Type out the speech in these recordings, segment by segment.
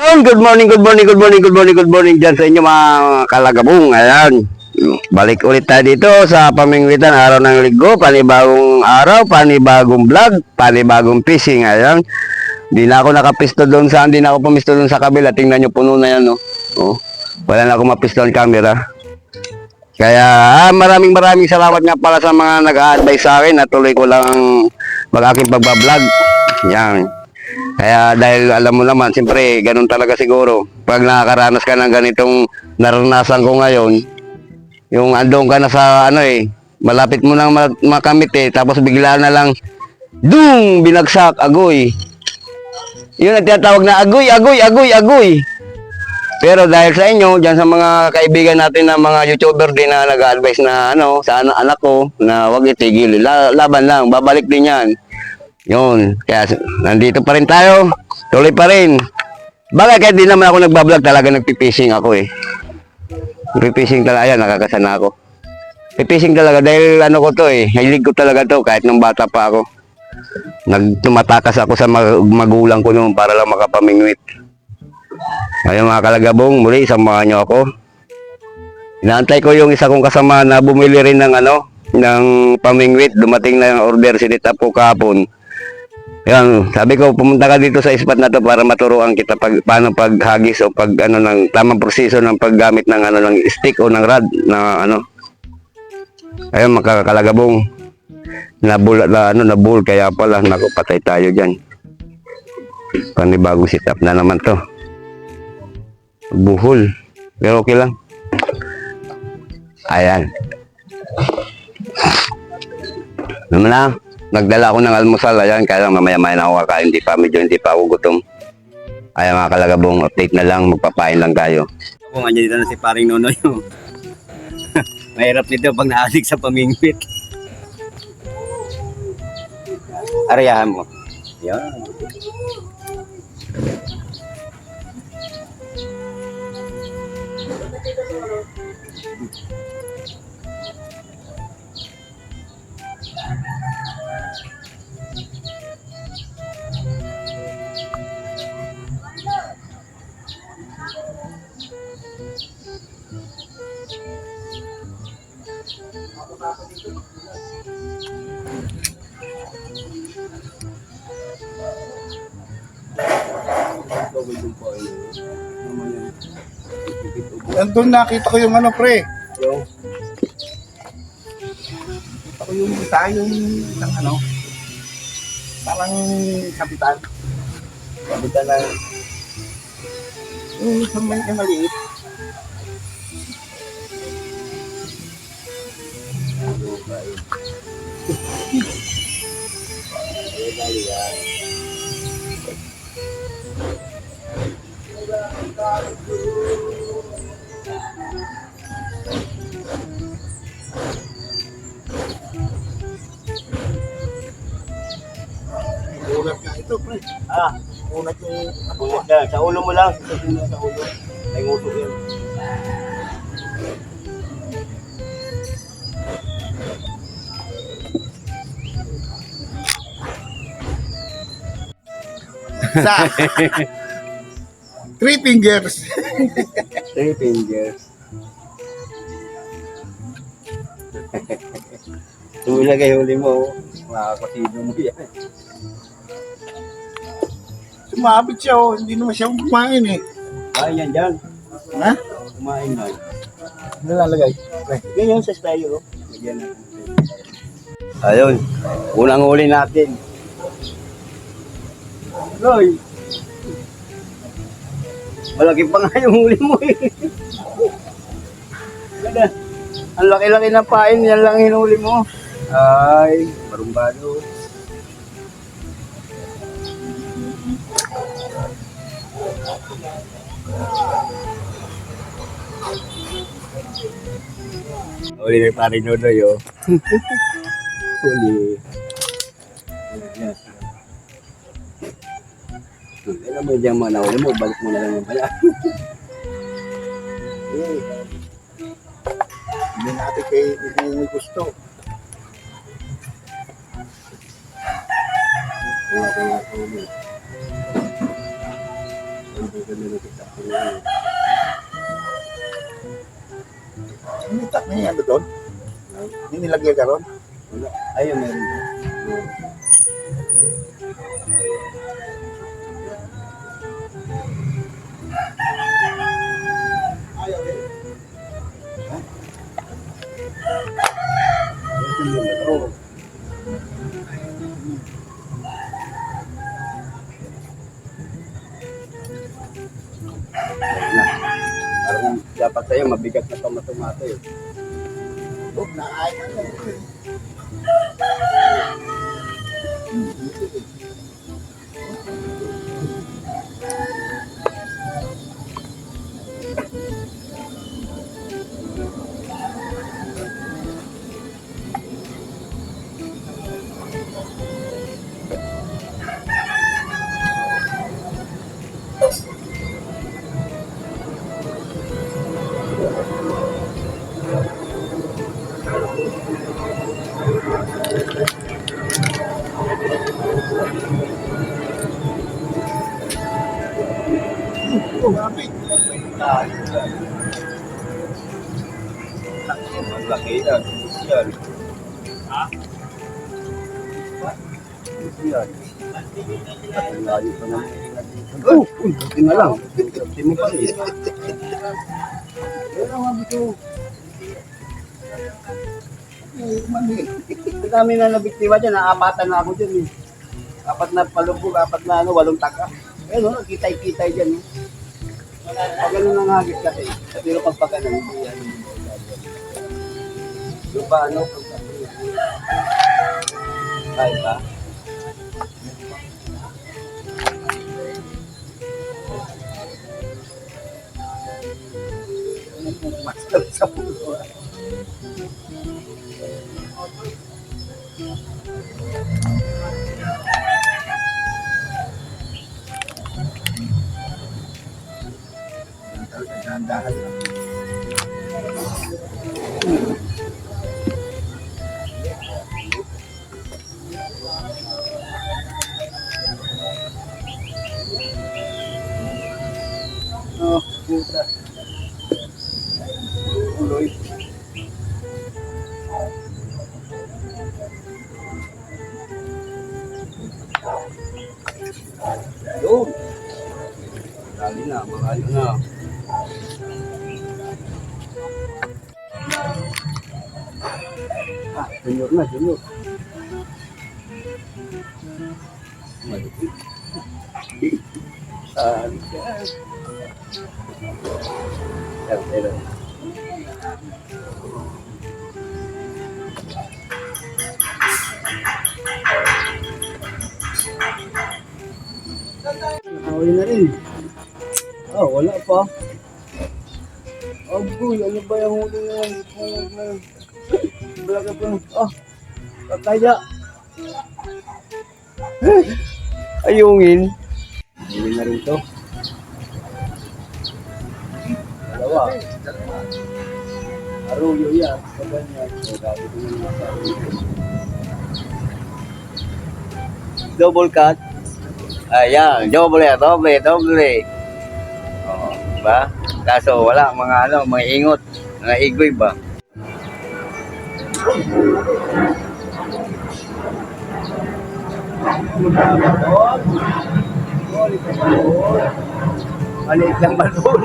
Ayun, good morning, good morning, good morning, good morning, good morning dyan sa inyo mga kalagabong. Ayan, balik ulit tayo dito sa pamingwitan, araw ng linggo, panibagong araw, panibagong vlog, panibagong fishing. Ayan, di na ako nakapisto doon sa, hindi na ako pumisto doon sa kabila. Tingnan nyo, puno na yan, no? Oh, wala na ako mapisto ang camera. Kaya maraming salamat nga pala sa mga nag-a-advise sa akin na tuloy ko lang mag-aking pagbablog. Yan. Kaya dahil alam mo naman, siyempre, ganun talaga siguro. Pag nakakaranas ka ng ganitong naranasan ko ngayon, yung andong ka na sa malapit mo nang makamit tapos bigla na lang, dung, binagsak, agoy. Yun ang tinatawag na agoy, agoy, agoy, agoy. Pero dahil sa inyo, dyan sa mga kaibigan natin na mga YouTuber din na nag-advise na sa anak ko na huwag itigil, laban lang, babalik din yan. Yun, kaya nandito pa rin tayo, tuloy pa rin. Bagay kahit di naman ako nagbablog, talaga nagpipishing ako Nagpipishing talaga, ayan, nakakasana ako. Pipishing talaga dahil ko to hilig ko talaga to kahit nung bata pa ako. Tumatakas ako sa magulang ko noon para lang makapamingwit. Ayun mga kalagabong, muli samahan nyo ako. Inaantay ko yung isa kong kasama na bumili rin ng ng pamingwit. Dumating na yung order, sinita po kahapon. Yan, sabi ko pumunta ka dito sa spot na to para maturuan kita paano paghagis o pag ng tamang proseso ng paggamit ng ng stick o ng rod na Ayun mga kalagabong. Nabul kaya pala nakupatay tayo diyan. Panibagong setup na naman to. Buhol. Pero okay lang. Ayan. Naman na. Nagdala ako ng almusal. Ayan. Kaya lang mamaya-maya na ako kakain. Hindi pa ako gutom. Ayan mga kalagabong. Update na lang. Magpapain lang tayo. Kung andyan dito na si paring Nonoy. Mahirap nito pag naadik sa pamingwit. Arayahan mo. Yan. Nandun nakita ko yung pre. Nakita ko yung isang parang kapitan. Kapitan na yung isang maliit. Ulat nga ito, pre. Ulat yung Ulit na. Sa ulo mo lang. Sa ulo. May nguso yan. sa 3 fingers. 3 fingers. Kung ilagay huli mo, makakasido mo yan. Sumabit siya, hindi naman siya kumain Ay, yan dyan. Ha? Kumain na. Ano lalagay? Ganyan sa style, Lagyan natin. Ayun. Unang huli natin. Loy. Malaki pa nga yung huli mo Ang laki-laki na pain, yan lang hinuli mo. Ay, barumbado. Huli na parin Nonoy, Huli. Alam mo dyan mga nahuli mo, balik mo na lang yung pala. Hindi natin kayo hindi gusto. Umitak na yan doon. Hindi nilagay ka ron. Ayun, meron. Oh. Parang dapat sa'yo, mabigat na tomato eh. Huwag na ay. Oh, grabe. Ang laki yan. Yan. Yan. Ang layo pa naman. Oh! Buti na lang. Buti mo pa rin. Yan ang mga bito. Ang dami na nabiktima dyan. Naapatan na ako dyan. 4 na palubog, 4 na 8 taka. Ayun, kitay-kitay dyan. Pag ganun ang hagis kasi, pero pag ganun, hindi yan. Yung ba, ano, kahit ba? Masal sa puso. Dahan-dahan lang. Oh, puta. Uloy. Yun. Lali na, malayo na. Junior na, junior. Malupit. Sali ka. Pero. Nakawin na rin. Oh, wala pa. Agoy, ano ba yung huli na yan? Balaga pa. Oh, kakaya. Ayungin. Huli na rin to. Dalawa. Aruyo yan. Sa ganyan. Double cut. Ayan, doble. Oh, diba? Kaso wala mga mga ingot, mga igoy ba? Maliit lang balbon.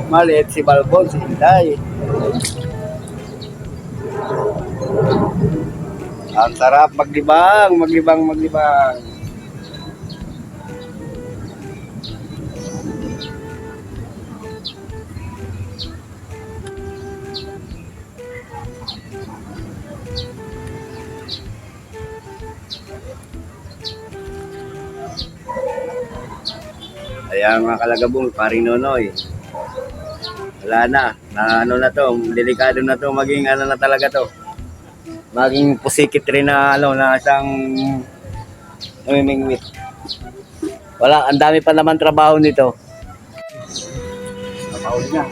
Maliit si balbon, si Inday. Ang sarap maglibang. Ayan mga kalagabong, paring Nonoy. Wala na, ano na to, delikado na to, maging ano na talaga to. Maging pusikit rin na na isang namimingwit. Wala, ang dami pa naman trabaho nito. Trabaho niya.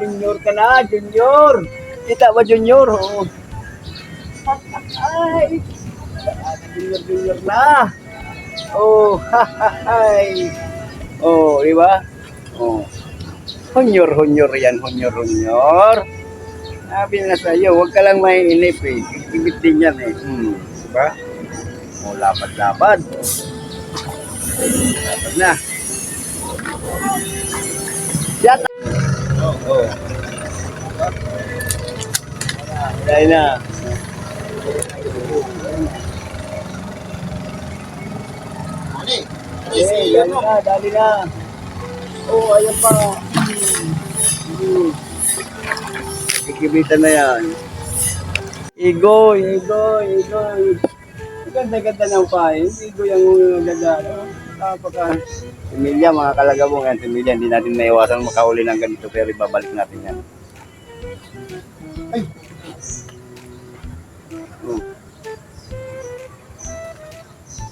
Junior ka na, junior. Kita ba junior? Oo. Ay, junior na. Oh, hahahay. Oh, di ba? Oh. Honyor yan, honyor. Sabi na sa iyo, huwag ka lang mainip eh. Ibit din yan eh. Di ba? Oh, lapad. Lapad na. Yan. Oh. Dahil na. Ani, Dali na. Oh, ayan pa. Ikibitan na yan. Igoy. Ganda ng pain. Igoy ang ganda. Napaka. Similya, mga kalagabong yan. Similya, hindi natin maiwasan makahuli ng ganito pero ibabalik natin yan. Ay.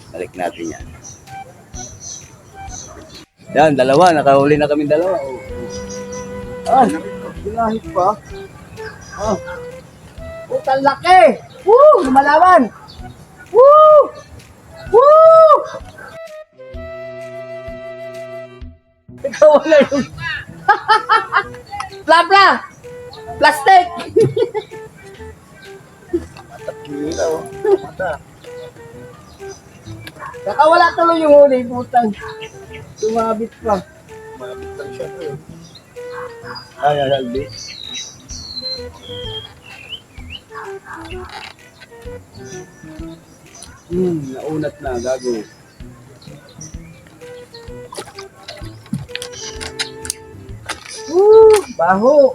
Balik natin yan. Yan, dalawa. Nakahuli na kami dalawa. Ah, bilahit pa. Ah. Utang laki! Woo! Lumalaban! Woo! Woo! Ikaw wala yung... Pla! Plastic! Kila oh. Mata. Kakawala tuloy yung huli, putang. Tumabit pa. Mabit lang siya to. Ay, Albi. Naunat na, gago. Baho!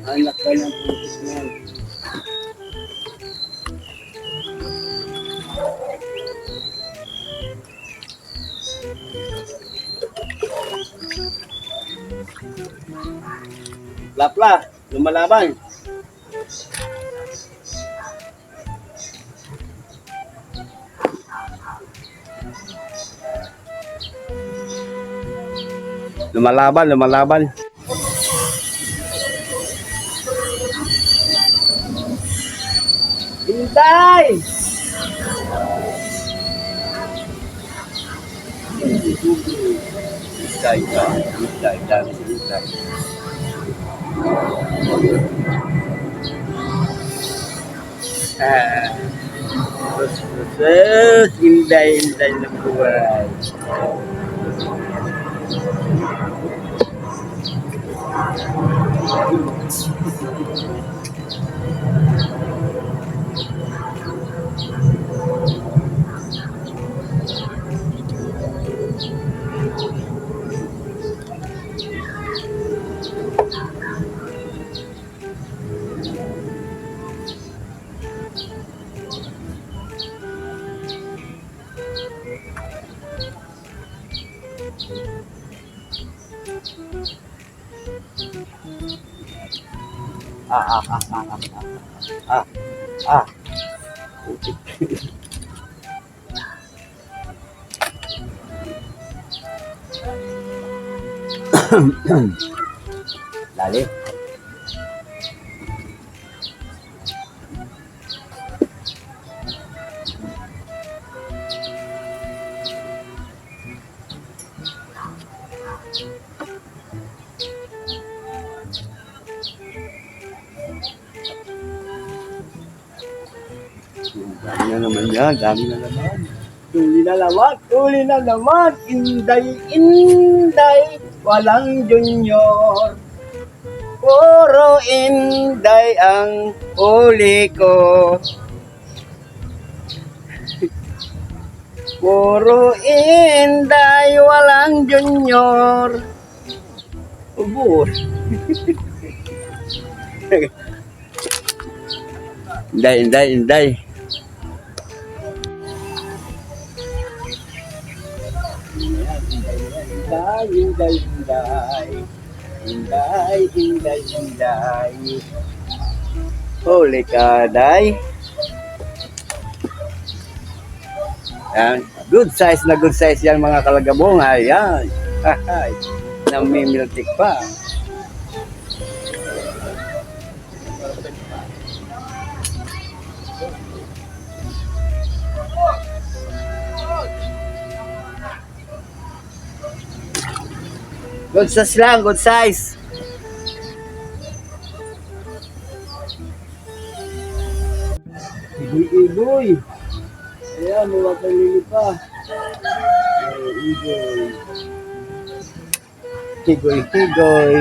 Anak ka ng putis na yan. Lapla, lumalaban. Lumalaban. Hintay! Hintay. Hintay na buhay. Lali. Dami na naman yan, dami na naman. Huli na naman. Inday, walang junior. Puro inday ang huli ko. Puro inday, walang junior. Ubus. Inday. Inday. Huli ka, day. Yan. Good size yan mga kalagabong. Ayan. Namimiltik pa. Good size lang, good size. Igoy-igoy. Ayan, mga kalili pa. Ay, igoy. Igoy-igoy.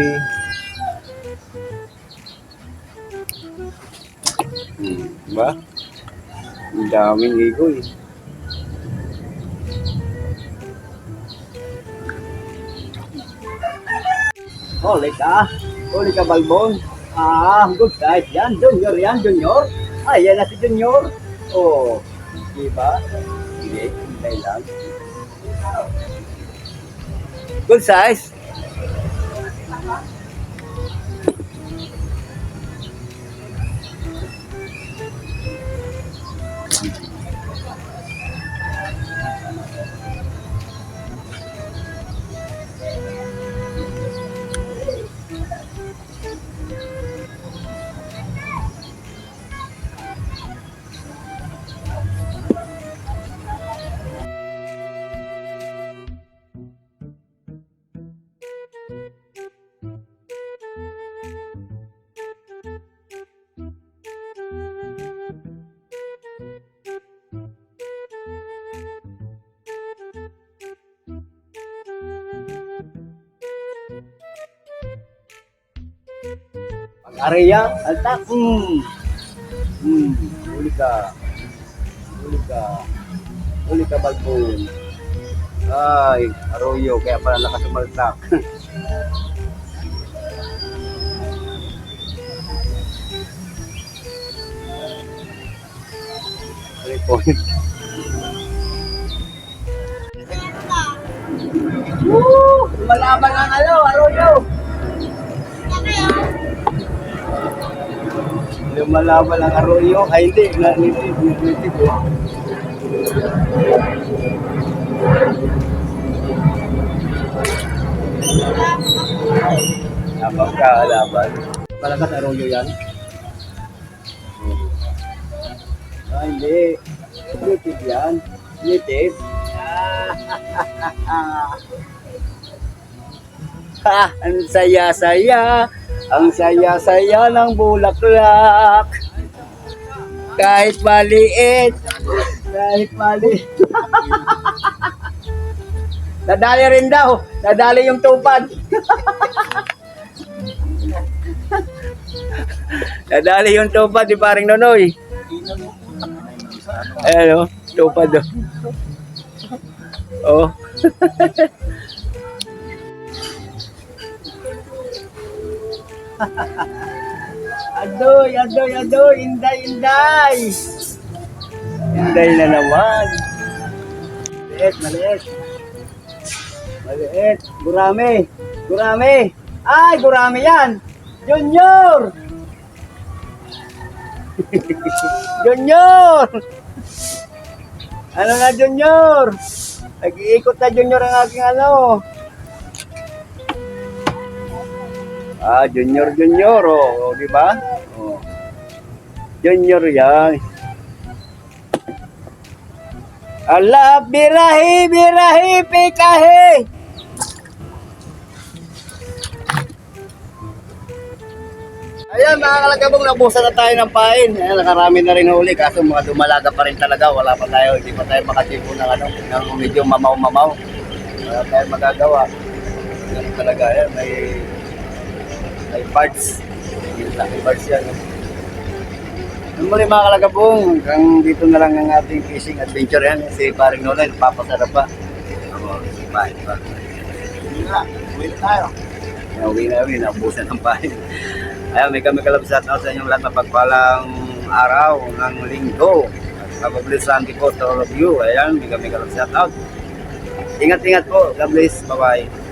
Diba? Ang daming igoy. Huli ka balbon. Good size yan, junior. Yan na si junior. Oh, diba? Sige, hintay lang. Good size. Area, alta. Huli ka. Huli ka balbon. Ay, arroyo, kaya pala nakasumaltak. Report. Lumalaban ang arroyo. Lumalaban ang arroyo. Ay, hindi. Hindi po. Laban ka, laban. Malakas arroyo yan. Ay, hindi. Native yan. Native. Ang saya-saya. Ang saya-saya ng bulaklak. Kahit maliit. Nadali rin daw. Nadali yung tupad. Nadali yung tupad ni paring Nonoy. Ayan o, tupad o. Oh. Adoy, inday. Inday na naman. Maliit. Gurame. Ay, gurame yan. Junior. Ano na, Junior? Nag-iikot na, Junior, ang aking ano. Junior, oh, di ba? Oh. Junior yan. Ala, birahi, pikahe. Ayan, mga kalagabong, nabusan na tayo ng pain. Ayan, nakarami na rin huli. Kaso mga dumalaga pa rin talaga. Hindi pa tayo makatipo ng ng medyo mamaw-mamaw. Wala tayo magagawa. Ganun talaga yan, may parts. May parts yan. Yung muli mga kalagabong, hanggang dito na lang ang ating fishing adventure yan. Si paring Nonoy, papasarap pa. Pain pa. Uwi na tayo. Uwi na, nabusan ng pain. Ayan, may kalab shoutout sa inyong lahat na pagpalang araw ng linggo. At God bless Sunday po to all of you. Ayan, may kalab shoutout. Ingat po. God bless. Bye-bye.